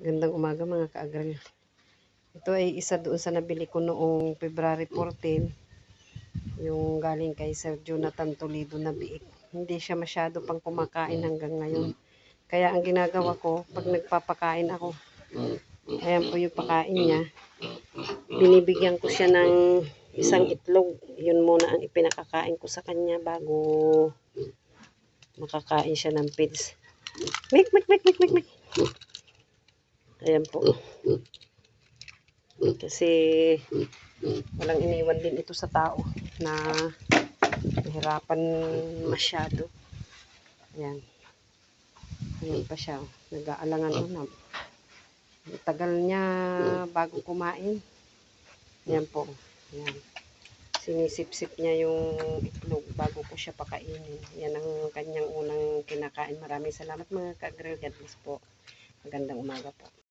Gandang umaga mga ka-agril. Ito ay isa doon sa nabili ko noong February 14. Yung galing kay Sir Jonathan Toledo na biik. Hindi siya masyado pang kumakain hanggang ngayon. Kaya ang ginagawa ko, pag nagpapakain ako, ayan po yung pakain niya. Binibigyan ko siya ng isang itlog. Yun muna ang ipinakakain ko sa kanya bago makakain siya ng feeds. Mik, mik, mik, mik, mik, mik. Ayan po. Kasi walang iniwan din ito sa tao na nahirapan masyado. Ayan. Ayan pa siya. Nag-aalangan na. Tagal niya bago kumain. Ayan po. Ayan. Sinisip-sip niya yung itlog bago ko siya pakainin. Yan ang kanyang unang kinakain. Maraming salamat mga ka-agril. God bless po. Magandang umaga po.